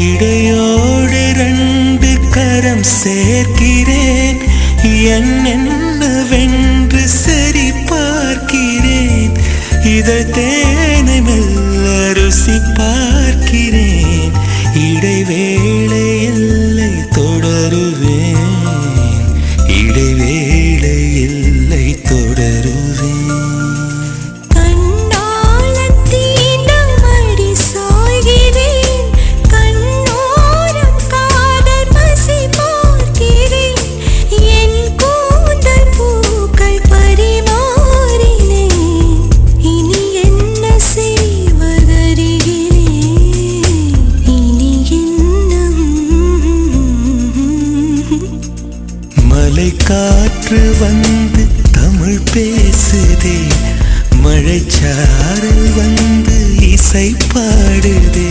இடையோடு ரெண்டு கரம் சேர்க்கிறேன் என்னென்னவென்று சரி பார்க்கிறேன் இதழ் தேனை மெல்ல ருசி பார்க்கிறேன் இடைவேளை எல்லை தொடருவேன் இடைவேளை எல்லை தொடருவேன் மலை காற்று வந்து தமிழ் பேசுதே மழைச்சாரல் வந்து இசை பாடுதே